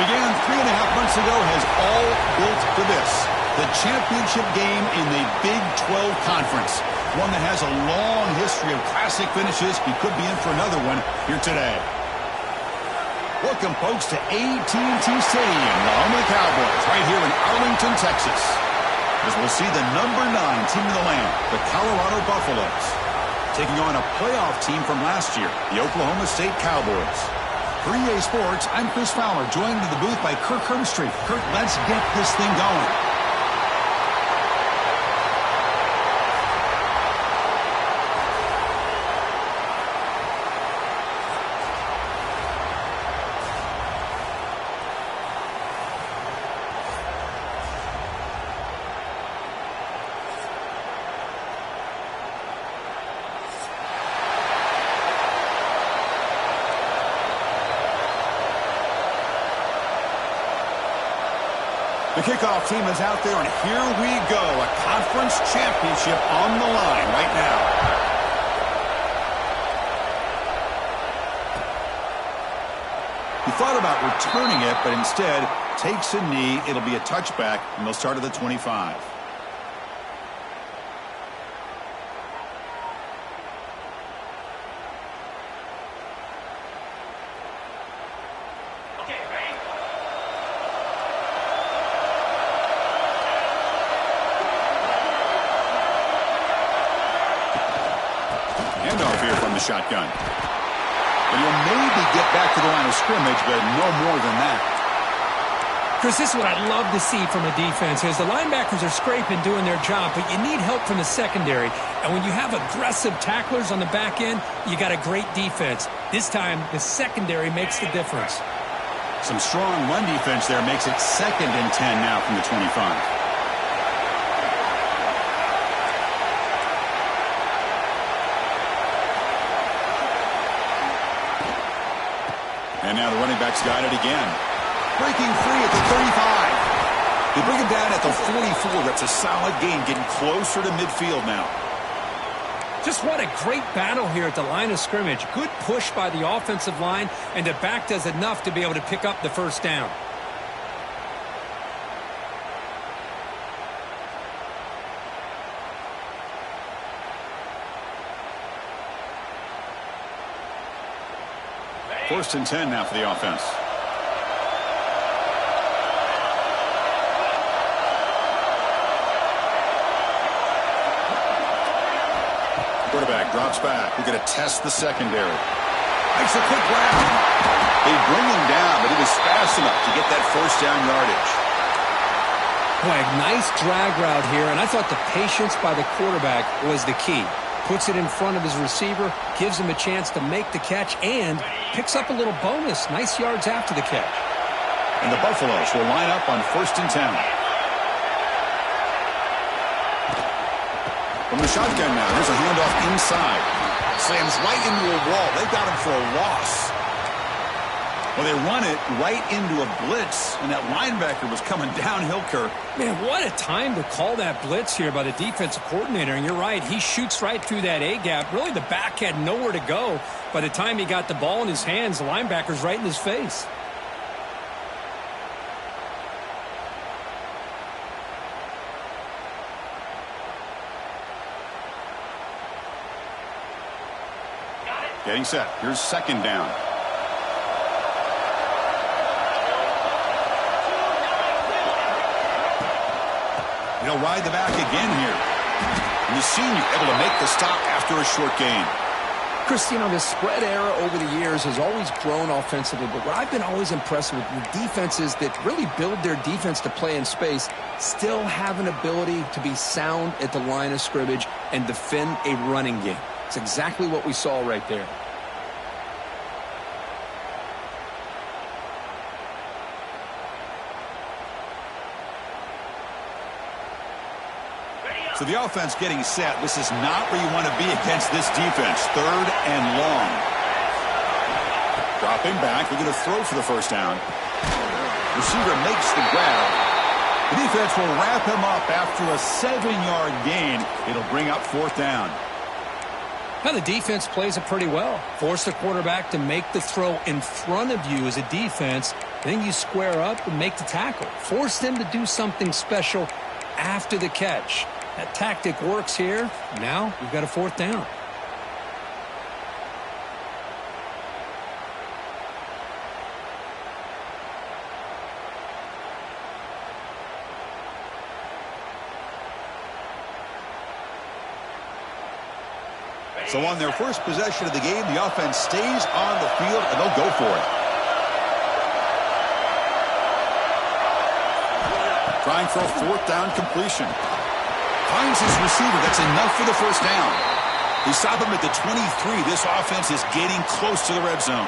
began 3.5 months ago has all built to this. The championship game in the Big 12 Conference. One that has a long history of classic finishes. He could be in for another one here today. Welcome, folks, to AT&T Stadium, the home of the Cowboys, right here in Arlington, Texas. As we'll see the number 9 team in the land, the Colorado Buffaloes, taking on a playoff team from last year, the Oklahoma State Cowboys. For EA Sports, I'm Chris Fowler, joined in the booth by Kirk Herbstreit. Kirk, let's get this thing going. The kickoff team is out there, and here we go. A conference championship on the line right now. He thought about returning it, but instead takes a knee. It'll be a touchback, and they'll start at the 25. Handoff here from the shotgun. And he'll maybe get back to the line of scrimmage, but no more than that. Chris, this is what I'd love to see from a defense. As the linebackers are scraping, doing their job, but you need help from the secondary. And when you have aggressive tacklers on the back end, you got a great defense. This time, the secondary makes the difference. Some strong run defense there makes it 2nd and 10 now from the 25. And now the running back's got it again. Breaking free at the 35. They bring him down at the 44. That's a solid gain, getting closer to midfield now. Just what a great battle here at the line of scrimmage. Good push by the offensive line, and the back does enough to be able to pick up the first down. First and 10 now for the offense. Quarterback drops back. We're going to test the secondary. Makes a quick grab. They bring him down, but he was fast enough to get that first down yardage. Boy, a nice drag route here, and I thought the patience by the quarterback was the key. Puts it in front of his receiver, gives him a chance to make the catch, and picks up a little bonus. Nice yards after the catch. And the Buffaloes will line up on 1st and 10. From the shotgun now, here's a handoff inside. Slams right into a wall. They got him for a loss. Well, they run it right into a blitz, and that linebacker was coming downhill, Kirk. Man, what a time to call that blitz here by the defensive coordinator. And you're right, he shoots right through that A-gap. Really, the back had nowhere to go. By the time he got the ball in his hands, the linebacker's right in his face. Getting set. Here's 2nd down. He'll ride the back again here. And the senior able to make the stop after a short gain. Chris, you know, the spread era over the years has always grown offensively, but what I've been always impressed with defenses that really build their defense to play in space still have an ability to be sound at the line of scrimmage and defend a running game. It's exactly what we saw right there. So the offense getting set. This is not where you want to be against this defense. 3rd and long. Dropping back. They're going to throw for the first down. Receiver makes the grab. The defense will wrap him up after a 7-yard gain. It'll bring up 4th down. Now, the defense plays it pretty well. Force the quarterback to make the throw in front of you as a defense. Then you square up and make the tackle. Force them to do something special after the catch. That tactic works here. Now we've got a fourth down. So on their first possession of the game, the offense stays on the field, and they'll go for it. Trying for a fourth down completion. Finds his receiver. That's enough for the first down. They stop him at the 23. This offense is getting close to the red zone.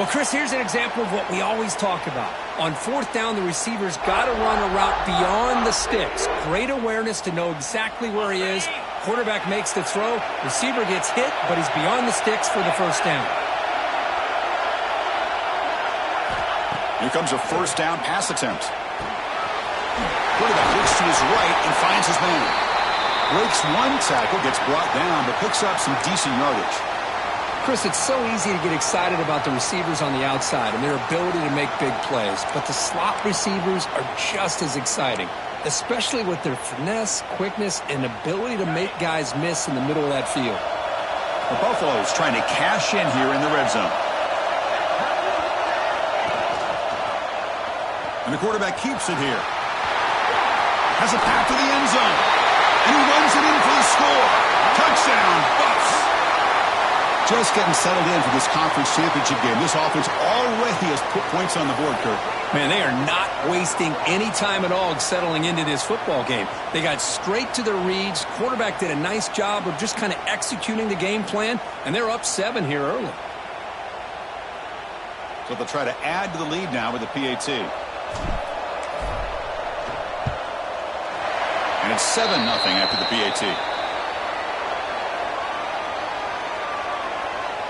Well, Chris, here's an example of what we always talk about. On fourth down, the receiver's got to run a route beyond the sticks. Great awareness to know exactly where he is. Quarterback makes the throw. Receiver gets hit, but he's beyond the sticks for the first down. Here comes a first down pass attempt. Quarterback looks to his right and finds his man. Breaks one tackle, gets brought down, but picks up some decent yardage. Chris, it's so easy to get excited about the receivers on the outside and their ability to make big plays, but the slot receivers are just as exciting, especially with their finesse, quickness, and ability to make guys miss in the middle of that field. The Buffaloes trying to cash in here in the red zone. And the quarterback keeps it here. Has a path to the end zone. And he runs it in for the score. Touchdown, Buffs. Just getting settled in for this conference championship game. This offense already has put points on the board, Kirk. Man, they are not wasting any time at all settling into this football game. They got straight to their reads. Quarterback did a nice job of just kind of executing the game plan, and they're up 7 here early. So they'll try to add to the lead now with the PAT. And it's 7-0 after the PAT.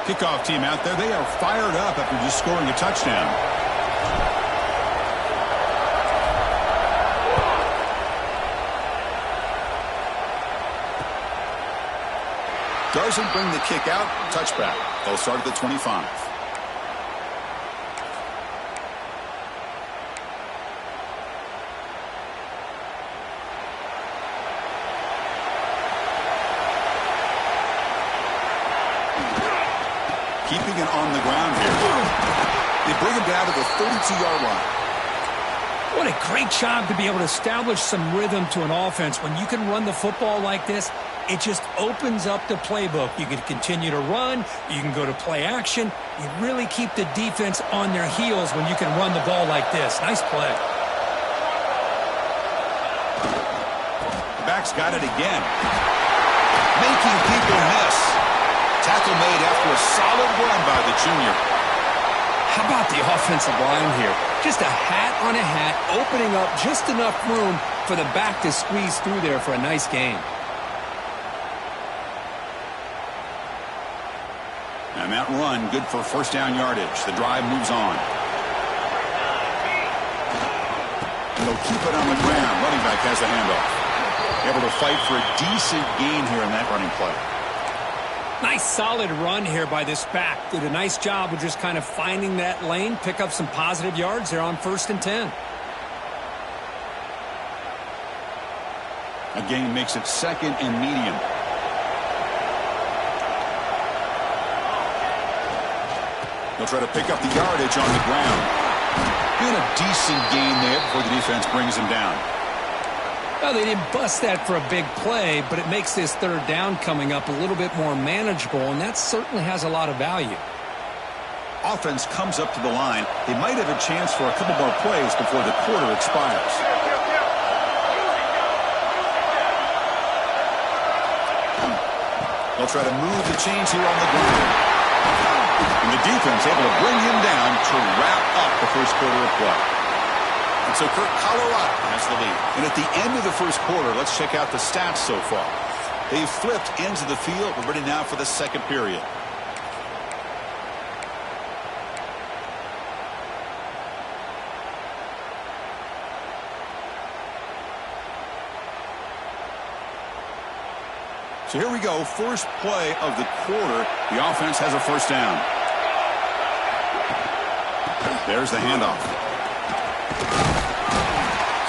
Kickoff team out there. They are fired up after just scoring a touchdown. Doesn't bring the kick out. Touchback. They'll start at the 25. Keeping it on the ground here. They bring him down to the 32-yard line. What a great job to be able to establish some rhythm to an offense. When you can run the football like this, it just opens up the playbook. You can continue to run. You can go to play action. You really keep the defense on their heels when you can run the ball like this. Nice play. The back's got it again. Making people miss. Tackle made after a solid run by the junior. How about the offensive line here? Just a hat on a hat, opening up just enough room for the back to squeeze through there for a nice gain. And that run, good for first down yardage. The drive moves on. And they'll keep it on the ground. Running back has the handoff. Able to fight for a decent gain here in that running play. Nice solid run here by this back. Did a nice job of just kind of finding that lane, pick up some positive yards there on 1st and 10. A gain makes it 2nd and medium. They'll try to pick up the yardage on the ground. And a decent gain there before the defense brings him down. Well, they didn't bust that for a big play, but it makes this 3rd down coming up a little bit more manageable, and that certainly has a lot of value. Offense comes up to the line. They might have a chance for a couple more plays before the quarter expires. They'll try to move the chains here on the ground. And the defense able to bring him down to wrap up the first quarter of play. And so, Kirk, Colorado has the lead. And at the end of the first quarter, let's check out the stats so far. They've flipped ends of the field. We're ready now for the second period. So here we go, first play of the quarter. The offense has a first down. There's the handoff.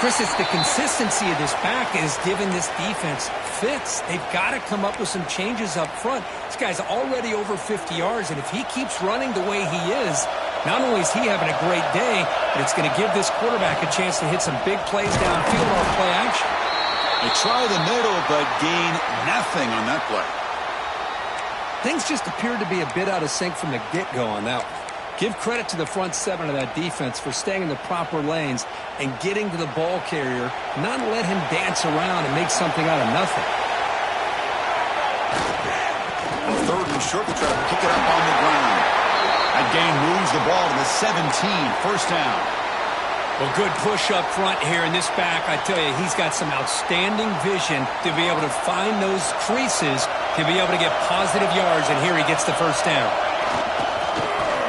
Chris, it's the consistency of this back is giving this defense fits. They've got to come up with some changes up front. This guy's already over 50 yards, and if he keeps running the way he is, not only is he having a great day, but it's going to give this quarterback a chance to hit some big plays downfield off play action. They try the middle, but gain nothing on that play. Things just appeared to be a bit out of sync from the get-go on that one. Give credit to the front seven of that defense for staying in the proper lanes and getting to the ball carrier, not let him dance around and make something out of nothing. On third and short, they try to pick it up on the ground. That gain moves the ball to the 17, first down. Well, good push up front here in this back. I tell you, he's got some outstanding vision to be able to find those creases to be able to get positive yards, and here he gets the first down.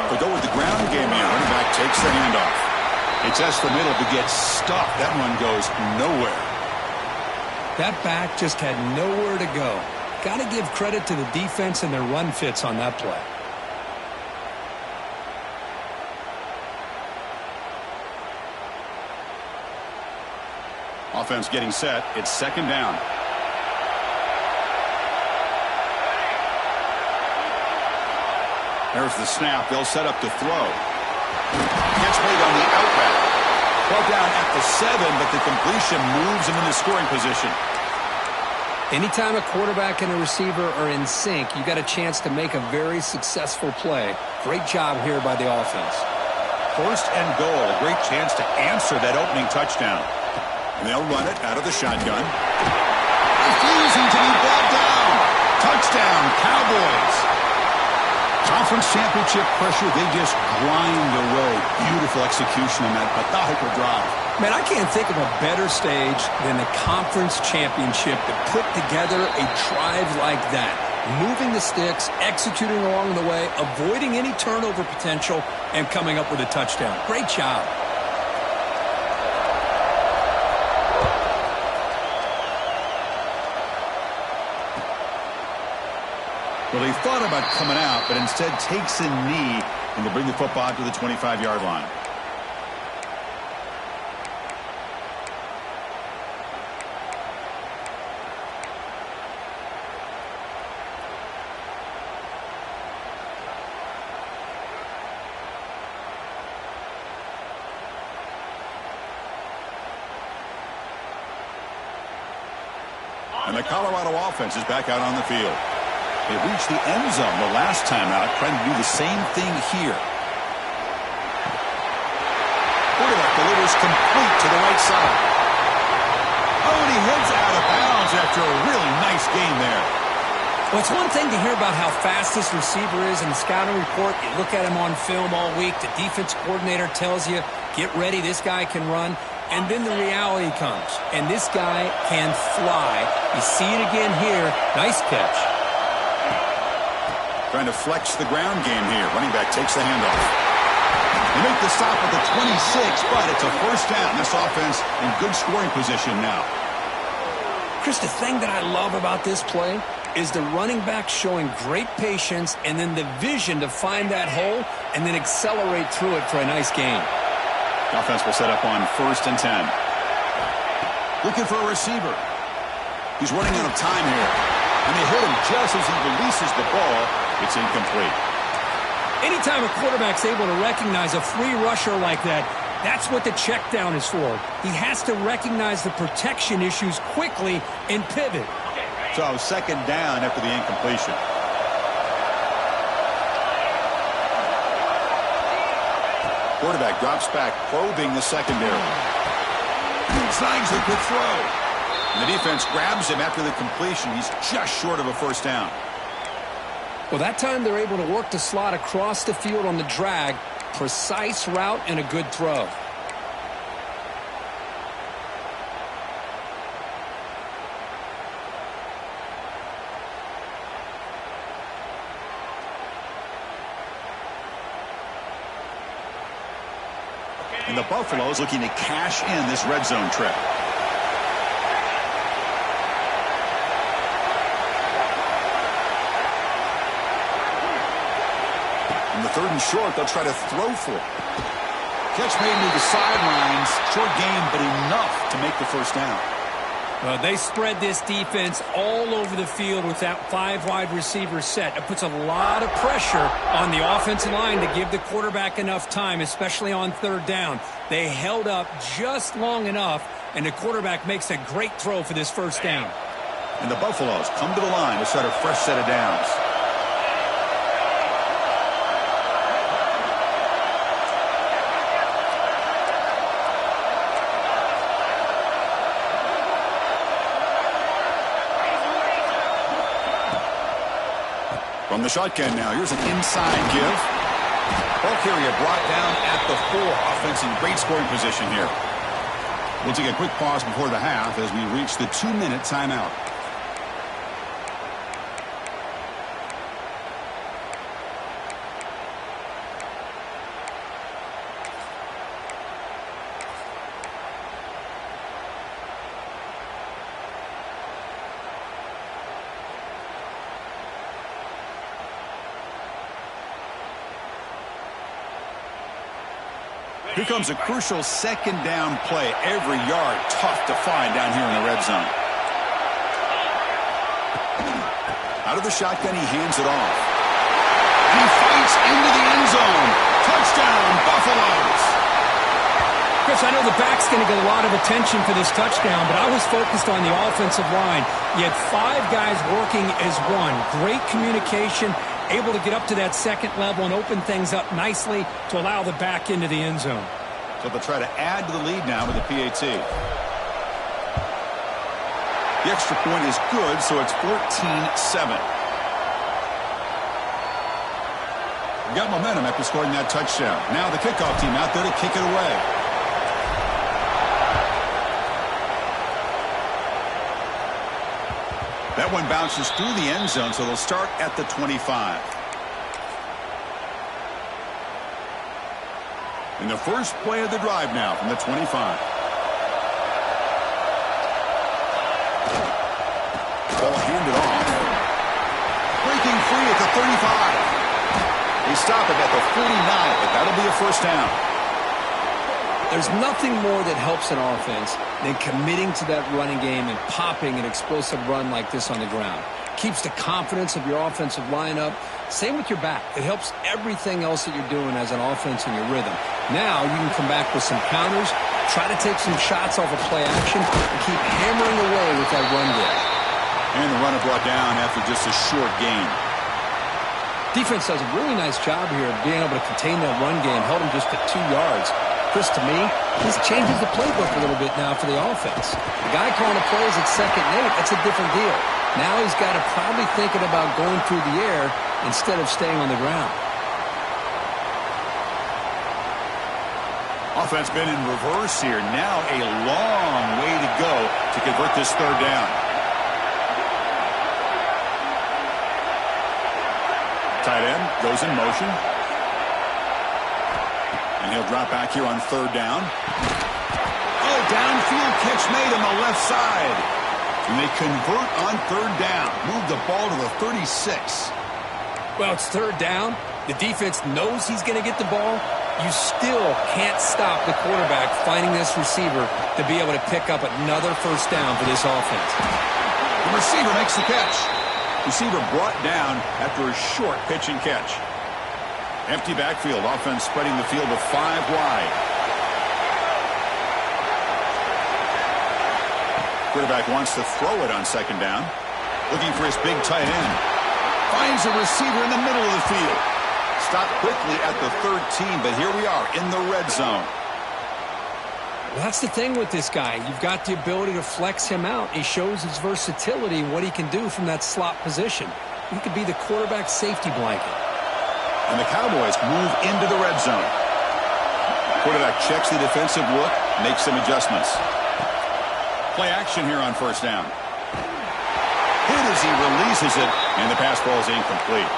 They go with the ground game here. Running back takes the handoff. They test the middle to get stuck. That one goes nowhere. That back just had nowhere to go. Got to give credit to the defense and their run fits on that play. Offense getting set. It's second down. There's the snap. They'll set up to throw. Catch made on the outback. Ball down at the 7, but the completion moves him into scoring position. Anytime a quarterback and a receiver are in sync, you got a chance to make a very successful play. Great job here by the offense. First and goal. A great chance to answer that opening touchdown. And they'll run it out of the shotgun. Refusing to be brought down. Touchdown, Cowboys. Conference championship pressure, they just grind away. Beautiful execution on that methodical drive. Man, I can't think of a better stage than the conference championship to put together a drive like that. Moving the sticks, executing along the way, avoiding any turnover potential, and coming up with a touchdown. Great job. Well, he thought about coming out, but instead takes a knee and will bring the football to the 25-yard line. And the Colorado offense is back out on the field. They reached the end zone the last time out, trying to do the same thing here. Quarterback delivers complete to the right side. Oh, and he heads out of bounds after a really nice game there. Well, it's one thing to hear about how fast this receiver is in the scouting report. You look at him on film all week. The defense coordinator tells you, get ready, this guy can run. And then the reality comes, and this guy can fly. You see it again here. Nice catch. Trying to flex the ground game here. Running back takes the handoff. They make the stop at the 26, but it's a first down. This offense in good scoring position now. Chris, the thing that I love about this play is the running back showing great patience and then the vision to find that hole and then accelerate through it for a nice gain. The offense will set up on first and 10. Looking for a receiver. He's running out of time here. And they hit him just as he releases the ball. It's incomplete. Anytime a quarterback's able to recognize a free rusher like that, that's what the check down is for. He has to recognize the protection issues quickly and pivot. So second down after the incompletion. Quarterback drops back, probing the secondary. Signs the quick throw. And the defense grabs him after the completion. He's just short of a first down. Well, that time they're able to work the slot across the field on the drag. Precise route and a good throw. And the Buffaloes looking to cash in this red zone trip. third and short. They'll try to throw for it. Catch made near the sidelines. Short gain, but enough to make the first down. Well, they spread this defense all over the field with that 5 wide receiver set. It puts a lot of pressure on the offensive line to give the quarterback enough time, especially on third down. They held up just long enough, and the quarterback makes a great throw for this first down. And the Buffaloes come to the line to start a fresh set of downs. From the shotgun now, here's an inside give. Ball carrier brought down at the 4. Offense in great scoring position here. We'll take a quick pause before the half as we reach the 2-minute timeout. Here comes a crucial second down play. Every yard tough to find down here in the red zone. Out of the shotgun, he hands it off. He fights into the end zone. Touchdown, Buffaloes. Chris, I know the back's going to get a lot of attention for this touchdown, but I was focused on the offensive line. You had 5 guys working as one. Great communication, able to get up to that second level and open things up nicely to allow the back into the end zone. So they'll try to add to the lead now with the PAT. The extra point is good, so it's 14-7. We got momentum after scoring that touchdown. Now the kickoff team out there to kick it away. That one bounces through the end zone, so they'll start at the 25. In the first play of the drive now from the 25. Ball handed off. Breaking free at the 35. They stop it at the 49, but that'll be a first down. There's nothing more that helps an offense than committing to that running game and popping an explosive run like this on the ground. Keeps the confidence of your offensive lineup. Same with your back. It helps everything else that you're doing as an offense in your rhythm. Now you can come back with some counters, try to take some shots off of play action, and keep hammering away with that run game. And the runner brought down after just a short gain. Defense does a really nice job here of being able to contain that run game, held him just at 2 yards. Chris, to me, this changes the playbook a little bit now for the offense. The guy calling the plays at 2nd and 8, that's a different deal. Now he's got to probably thinking about going through the air instead of staying on the ground. Offense been in reverse here. Now a long way to go to convert this third down. Tight end goes in motion. And he'll drop back here on third down. Oh, downfield catch made on the left side. And they convert on third down. Move the ball to the 36. Well, it's third down. The defense knows he's going to get the ball. You still can't stop the quarterback finding this receiver to be able to pick up another first down for this offense. The receiver makes the catch. Receiver brought down after a short pitch and catch. Empty backfield. Offense spreading the field to 5 wide. Quarterback wants to throw it on second down. Looking for his big tight end. Finds a receiver in the middle of the field. Stopped quickly at the 13, but here we are in the red zone. Well, that's the thing with this guy. You've got the ability to flex him out. He shows his versatility and what he can do from that slot position. He could be the quarterback safety blanket. And the Cowboys move into the red zone. Quarterback checks the defensive look, makes some adjustments. Play action here on first down. Hit as he releases it, and the pass ball is incomplete.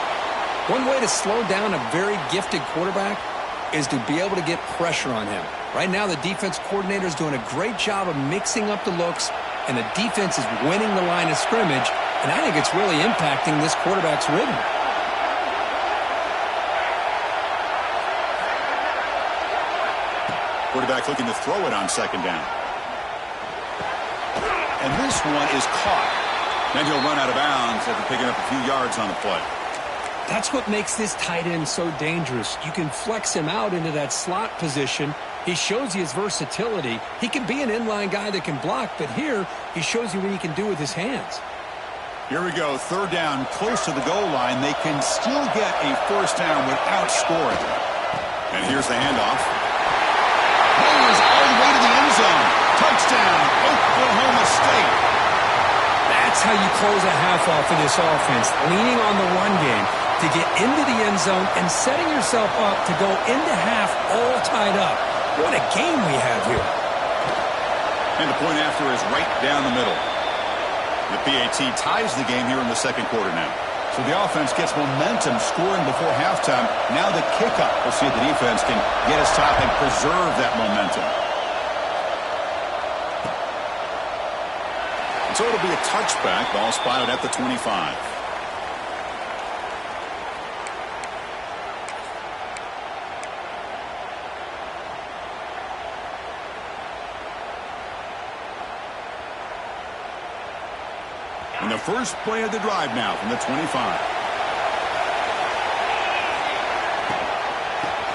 One way to slow down a very gifted quarterback is to be able to get pressure on him. Right now, the defense coordinator is doing a great job of mixing up the looks, and the defense is winning the line of scrimmage, and I think it's really impacting this quarterback's rhythm. Quarterback looking to throw it on second down. And this one is caught. Then he'll run out of bounds after picking up a few yards on the play. That's what makes this tight end so dangerous. You can flex him out into that slot position. He shows you his versatility. He can be an inline guy that can block, but here he shows you what he can do with his hands. Here we go, third down, close to the goal line. They can still get a first down without scoring. And here's the handoff. Pulls all the way to the end zone. Touchdown, Oklahoma State. That's how you close a half off of this offense, leaning on the run game to get into the end zone and setting yourself up to go into half all tied up. What a game we have here. And the point after is right down the middle. The PAT ties the game here in the second quarter now. So the offense gets momentum scoring before halftime. Now the kickoff. We'll see if the defense can get a stop and preserve that momentum. And so it'll be a touchback. Ball spotted at the 25. And the first play of the drive now from the 25.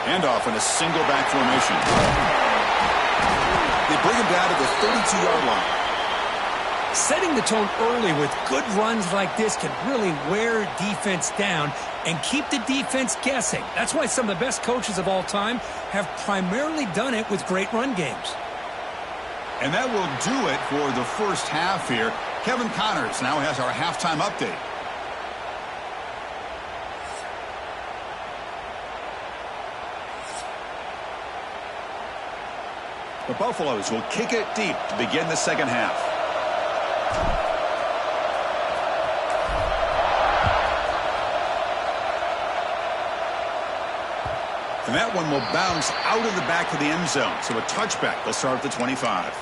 Handoff in a single back formation. They bring him down to the 32-yard line. Setting the tone early with good runs like this can really wear defense down and keep the defense guessing. That's why some of the best coaches of all time have primarily done it with great run games. And that will do it for the first half here. Kevin Connors now has our halftime update. The Buffaloes will kick it deep to begin the second half. And that one will bounce out of the back of the end zone. So a touchback. They'll start at the 25.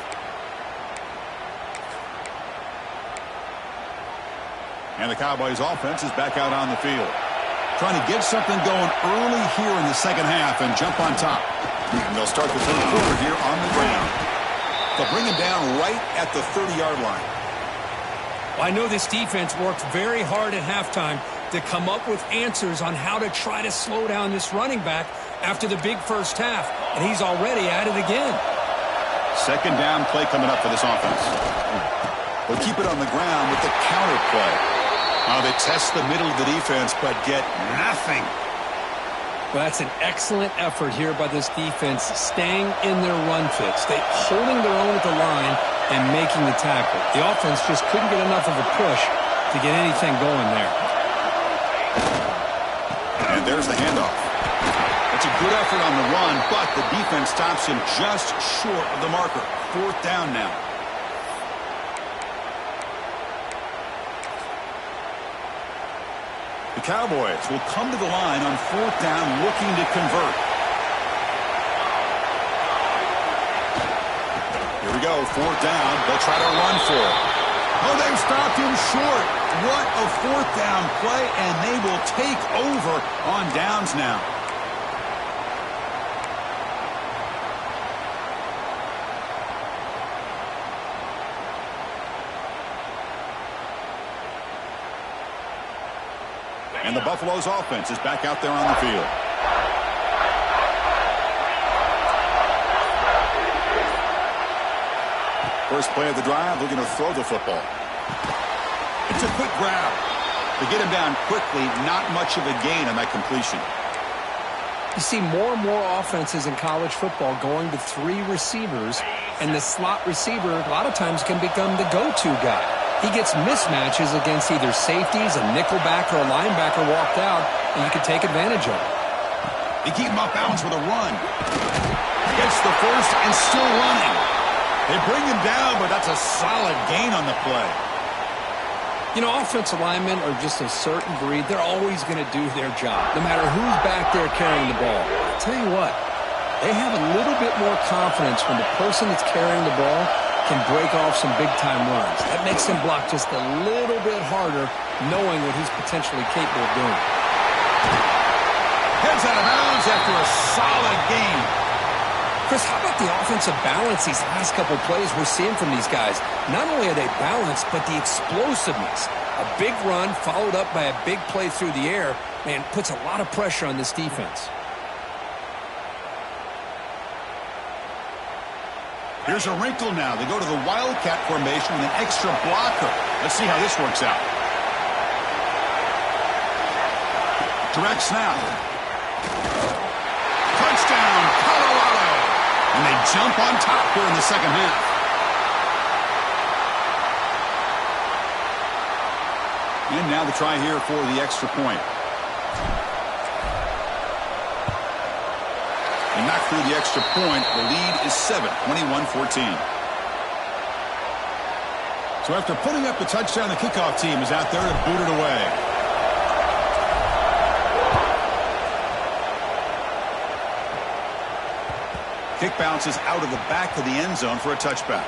And the Cowboys offense is back out on the field. Trying to get something going early here in the second half and jump on top. And they'll start the third quarter here on the ground. They'll bring him down right at the 30-yard line. Well, I know this defense worked very hard at halftime to come up with answers on how to try to slow down this running back after the big first half. And he's already at it again. Second down play coming up for this offense. They'll keep it on the ground with the counter play. They test the middle of the defense, but get nothing. Well, that's an excellent effort here by this defense, staying in their run fix. They holding their own at the line and making the tackle. The offense just couldn't get enough of a push to get anything going there. And there's the handoff. That's a good effort on the run, but the defense stops him just short of the marker. Fourth down now. The Cowboys will come to the line on fourth down looking to convert. Here we go, fourth down. They'll try to run for it. Oh, they've stopped him short. What a fourth down play, and they will take over on downs now. And the Buffaloes offense is back out there on the field. First play of the drive, looking to throw the football. It's a quick grab. To get him down quickly, not much of a gain on that completion. You see more and more offenses in college football going to three receivers, and the slot receiver a lot of times can become the go-to guy. He gets mismatches against either safeties, a nickelback, or a linebacker walked out, and you can take advantage of it. They keep him off balance with a run. Gets the first and still running. They bring him down, but that's a solid gain on the play. You know, offensive linemen are just a certain breed. They're always going to do their job, no matter who's back there carrying the ball. I'll tell you what, they have a little bit more confidence when the person that's carrying the ball can break off some big-time runs. That makes him block just a little bit harder, knowing what he's potentially capable of doing. Heads out of bounds after a solid gain. Chris, how about the offensive balance these last couple plays we're seeing from these guys? Not only are they balanced, but the explosiveness. A big run followed up by a big play through the air, man, puts a lot of pressure on this defense. Here's a wrinkle now. They go to the Wildcat formation with an extra blocker. Let's see how this works out. Direct snap. Touchdown, Colorado. And they jump on top here in the second half. And now the try here for the extra point. They knock through the extra point. The lead is 7, 21-14. So after putting up a touchdown, the kickoff team is out there to boot it away. Kick bounces out of the back of the end zone for a touchback.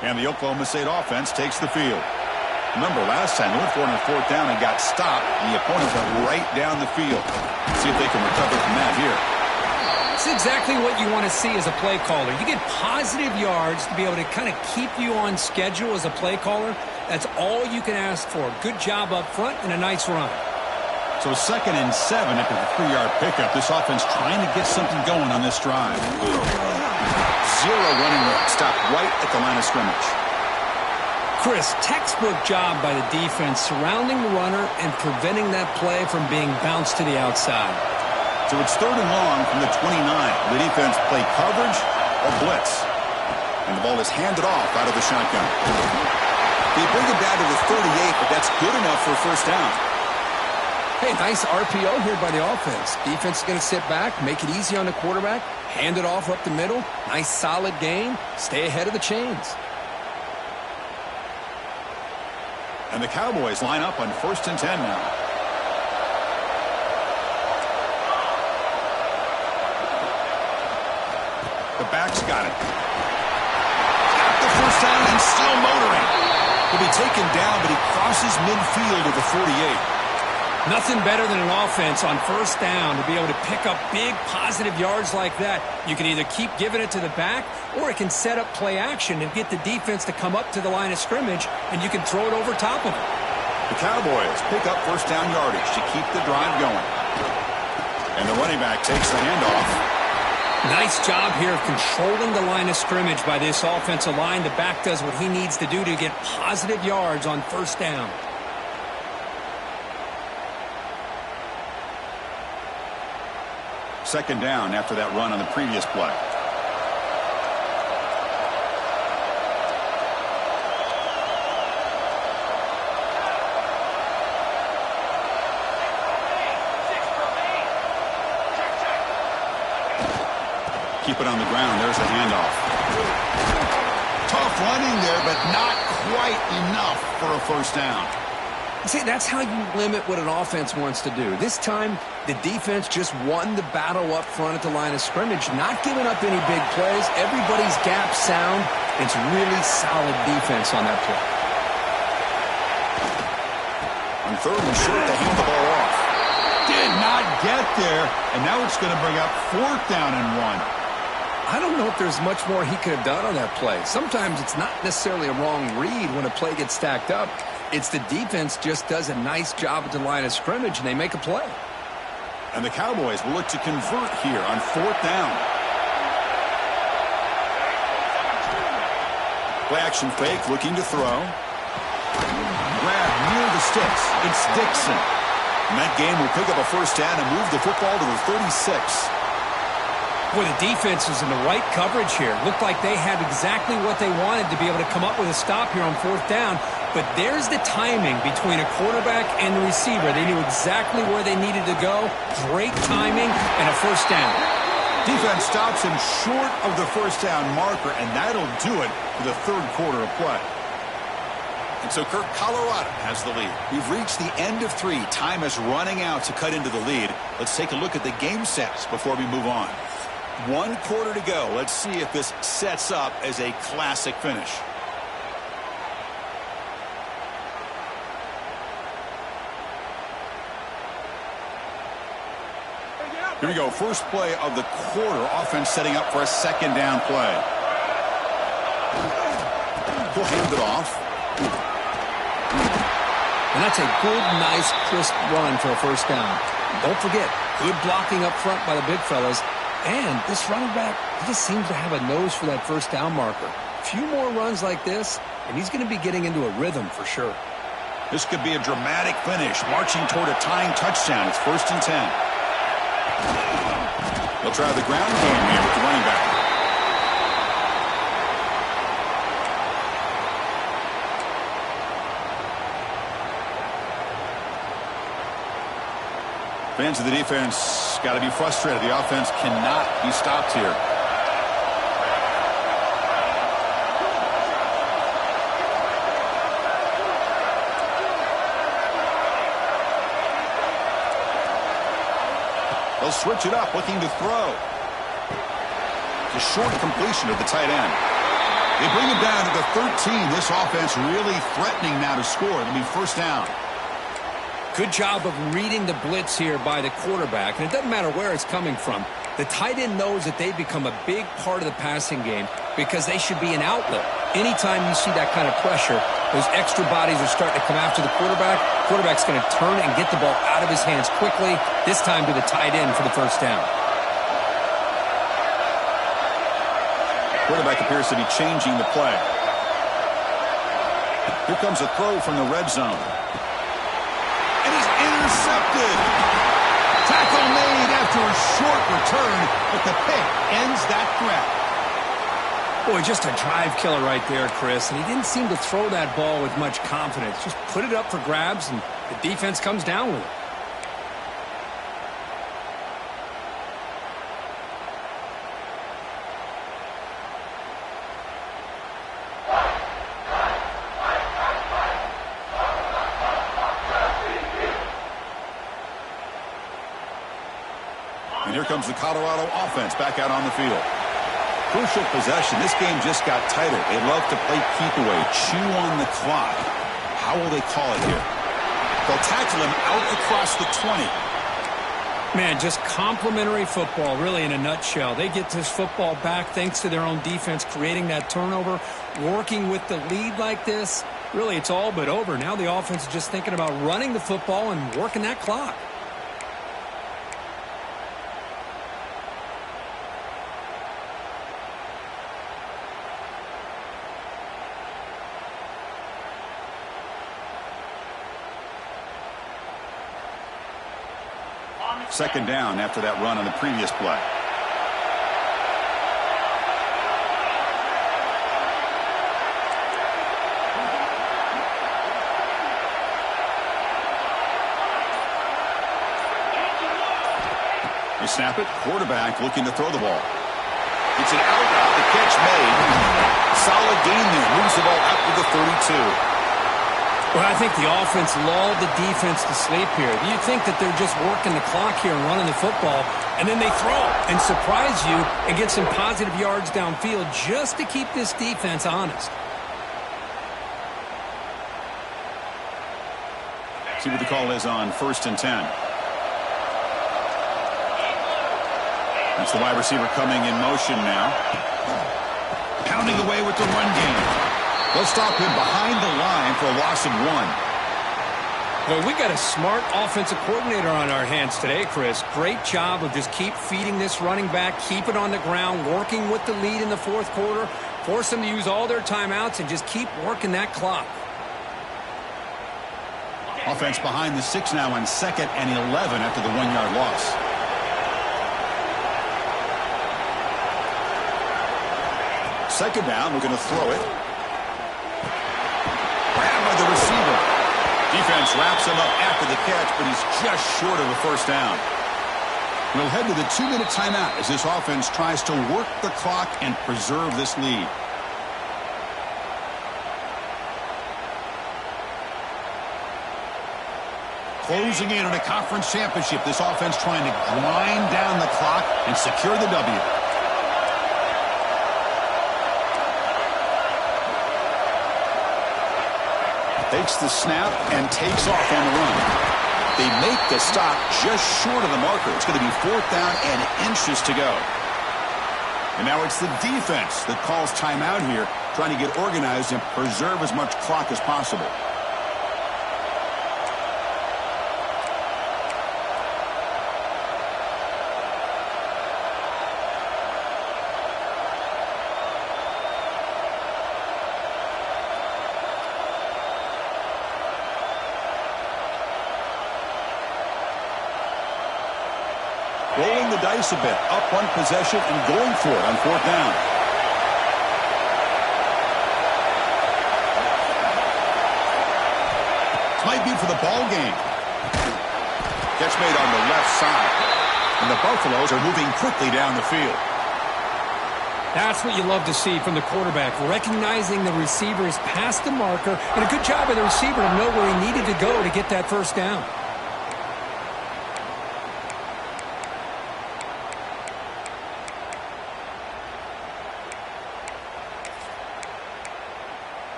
And the Oklahoma State offense takes the field. Remember, last time they went for it on fourth down and got stopped, and the opponent went right down the field. See if they can recover from that here. It's exactly what you want to see as a play caller. You get positive yards to be able to kind of keep you on schedule as a play caller. That's all you can ask for. Good job up front and a nice run. So 2nd and 7 after the 3-yard pickup. This offense trying to get something going on this drive. Zero running room. Stopped right at the line of scrimmage. Chris, textbook job by the defense surrounding the runner and preventing that play from being bounced to the outside. So it's 3rd and long from the 29. The defense play coverage or blitz. And the ball is handed off out of the shotgun. They bring it down to the 38, but that's good enough for a first down. Hey, nice RPO here by the offense. Defense is going to sit back, make it easy on the quarterback, hand it off up the middle. Nice solid gain. Stay ahead of the chains. And the Cowboys line up on 1st and 10 now. The back's got it. Got the first down and still motoring. He'll be taken down, but he crosses midfield at the 48. Nothing better than an offense on first down to be able to pick up big positive yards like that. You can either keep giving it to the back, or it can set up play action and get the defense to come up to the line of scrimmage, and you can throw it over top of them. The Cowboys pick up first down yardage to keep the drive going. And the running back takes the handoff. Nice job here of controlling the line of scrimmage by this offensive line. The back does what he needs to do to get positive yards on first down. Second down after that run on the previous play. Keep it on the ground. There's the handoff. Tough running there, but not quite enough for a first down. See, that's how you limit what an offense wants to do. This time, the defense just won the battle up front at the line of scrimmage, not giving up any big plays. Everybody's gap sound. It's really solid defense on that play. On 3rd and short, they hand the ball off. Did not get there, and now it's going to bring up 4th down and 1. I don't know if there's much more he could have done on that play. Sometimes it's not necessarily a wrong read when a play gets stacked up. It's the defense just does a nice job at the line of scrimmage, and they make a play. And the Cowboys will look to convert here on 4th down. Play action fake, looking to throw. Grab near the sticks. It's Dixon. And that game will pick up a first down and move the football to the 36. Boy, the defense was in the right coverage here. Looked like they had exactly what they wanted to be able to come up with a stop here on 4th down. But there's the timing between a quarterback and the receiver. They knew exactly where they needed to go. Great timing and a first down. Defense stops him short of the first down marker, and that'll do it for the 3rd quarter of play. And so, Kirk, Colorado has the lead. We've reached the end of 3. Time is running out to cut into the lead. Let's take a look at the game sets before we move on. 1 quarter to go. Let's see if this sets up as a classic finish. Here we go. First play of the quarter. Offense setting up for a second down play. He'll hand it off. And that's a good, nice, crisp run for a first down. Don't forget, good blocking up front by the big fellas. And this running back, he just seems to have a nose for that first down marker. A few more runs like this, and he's going to be getting into a rhythm for sure. This could be a dramatic finish, marching toward a tying touchdown. It's 1st and 10. They'll try the ground game here with the running back. Fans of the defense got to be frustrated. The offense cannot be stopped here. They'll switch it up, looking to throw. The short completion of the tight end. They bring him down to the 13. This offense really threatening now to score. It'll be first down. Good job of reading the blitz here by the quarterback. And it doesn't matter where it's coming from. The tight end knows that they become a big part of the passing game because they should be an outlet. Anytime you see that kind of pressure, those extra bodies are starting to come after the quarterback. Quarterback's going to turn and get the ball out of his hands quickly, this time to the tight end for the first down. Quarterback appears to be changing the play. Here comes a throw from the red zone. And he's intercepted. Tackle made after a short return, but the pick ends that threat. Boy, just a drive killer right there, Chris. And he didn't seem to throw that ball with much confidence. Just put it up for grabs, and the defense comes down with it. And here comes the Colorado offense back out on the field. Crucial possession. This game just got tighter. They love to play keep away, chew on the clock. How will they call it here? They'll tackle him out across the 20. Man, just complimentary football, really, in a nutshell. They get this football back thanks to their own defense, creating that turnover, working with the lead like this. Really, it's all but over. Now the offense is just thinking about running the football and working that clock. Second down after that run on the previous play. They snap it. Quarterback looking to throw the ball. It's an out route. The catch made. Solid gain there. Moves the ball out to the 32. Well, I think the offense lulled the defense to sleep here. You think that they're just working the clock here and running the football, and then they throw and surprise you and get some positive yards downfield just to keep this defense honest. See what the call is on 1st and 10. That's the wide receiver coming in motion now. Pounding away with the run game. They'll stop him behind the line for a loss of 1. Well, we got a smart offensive coordinator on our hands today, Chris. Great job of just keep feeding this running back, keep it on the ground, working with the lead in the fourth quarter, force them to use all their timeouts, and just keep working that clock. Offense behind the 6 now on 2nd and 11 after the 1-yard loss. Second down, we're going to throw it. Grabbed by the receiver. Defense wraps him up after the catch, but he's just short of a first down. We'll head to the 2-minute timeout as this offense tries to work the clock and preserve this lead. Closing in on a conference championship, this offense trying to grind down the clock and secure the W. Takes the snap and takes off on the run. They make the stop just short of the marker. It's going to be 4th down and inches to go. And now it's the defense that calls timeout here, trying to get organized and preserve as much clock as possible. Rolling the dice a bit, up one possession and going for it on 4th down. This might be for the ball game. Catch made on the left side. And the Buffaloes are moving quickly down the field. That's what you love to see from the quarterback, recognizing the receiver is past the marker, and a good job by the receiver to know where he needed to go to get that 1st down.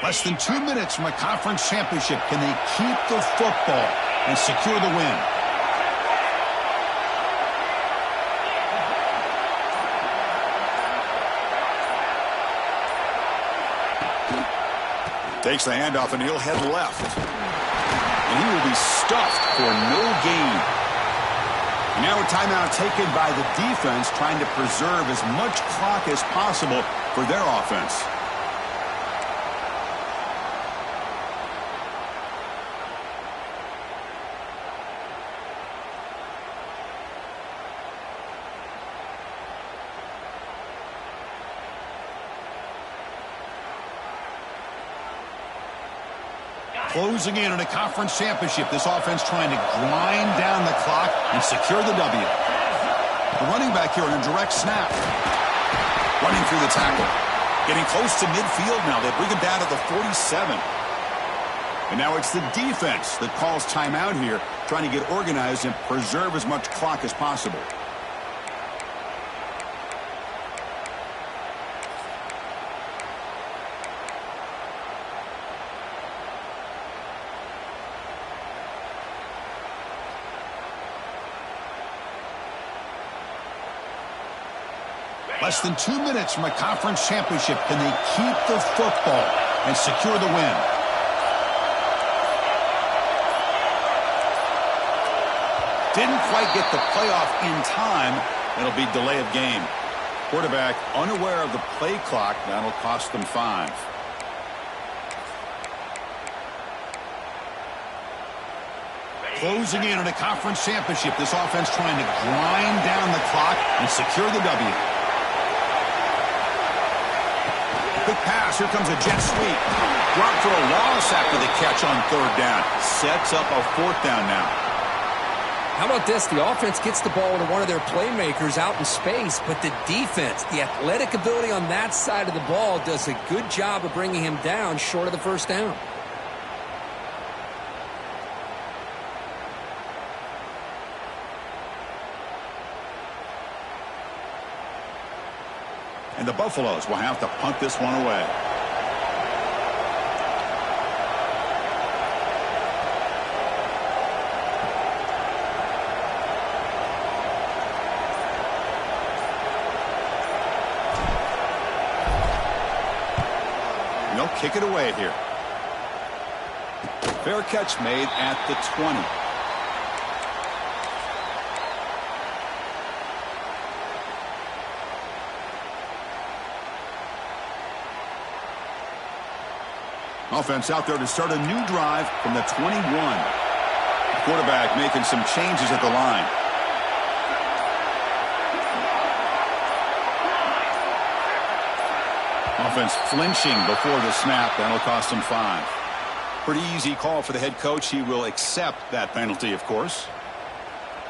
Less than 2 minutes from a conference championship. Can they keep the football and secure the win? Takes the handoff and he'll head left. And he will be stuffed for no gain. And now a timeout taken by the defense, trying to preserve as much clock as possible for their offense. Closing in on a conference championship, this offense trying to grind down the clock and secure the W. The running back here on a direct snap. Running through the tackle. Getting close to midfield now. They bring him down to the 47. And now it's the defense that calls timeout here, trying to get organized and preserve as much clock as possible. Less than 2 minutes from a conference championship. Can they keep the football and secure the win? Didn't quite get the playoff in time. It'll be delay of game. Quarterback unaware of the play clock. That'll cost them 5. Closing in on a conference championship. This offense trying to grind down the clock and secure the W. Quick pass. Here comes a jet sweep. Dropped for a loss after the catch on 3rd down. Sets up a 4th down now. How about this? The offense gets the ball to one of their playmakers out in space, but the defense, the athletic ability on that side of the ball, does a good job of bringing him down short of the 1st down. And the Buffaloes will have to punt this one away. And they'll kick it away here. Fair catch made at the 20. Offense out there to start a new drive from the 21. Quarterback making some changes at the line. Offense flinching before the snap. That'll cost him 5. Pretty easy call for the head coach. He will accept that penalty, of course.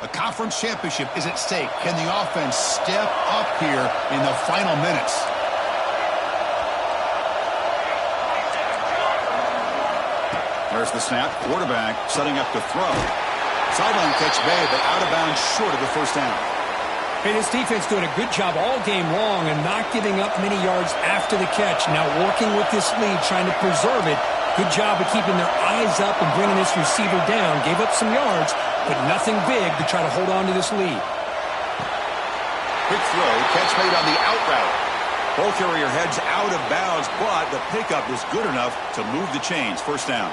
A conference championship is at stake. Can the offense step up here in the final minutes? There's the snap. Quarterback setting up to throw. Sideline catch made, but out of bounds short of the 1st down. Hey, this defense doing a good job all game long and not giving up many yards after the catch. Now working with this lead, trying to preserve it. Good job of keeping their eyes up and bringing this receiver down. Gave up some yards, but nothing big to try to hold on to this lead. Quick throw, catch made on the out route. Ball carrier heads out of bounds, but the pickup is good enough to move the chains. First down.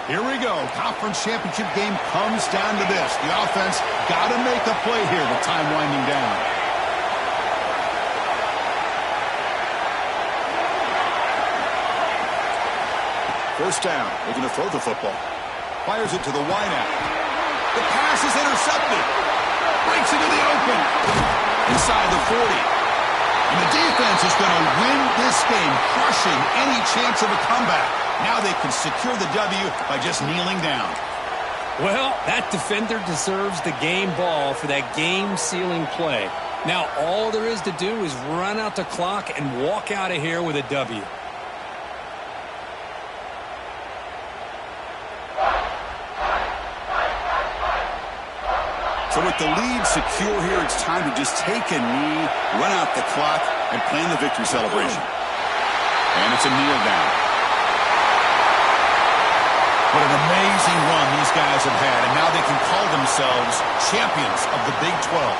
Here we go. Conference championship game comes down to this. The offense got to make a play here with time winding down. First down. Looking to throw the football. Fires it to the wideout. The pass is intercepted. Breaks into the open. Inside the 40. And the defense is going to win this game, crushing any chance of a comeback. Now they can secure the W by just kneeling down. Well, that defender deserves the game ball for that game-sealing play. Now all there is to do is run out the clock and walk out of here with a W. So with the lead secure here, it's time to just take a knee, run out the clock, and plan the victory celebration. And it's a kneel down. What an amazing run these guys have had, and now they can call themselves champions of the Big 12.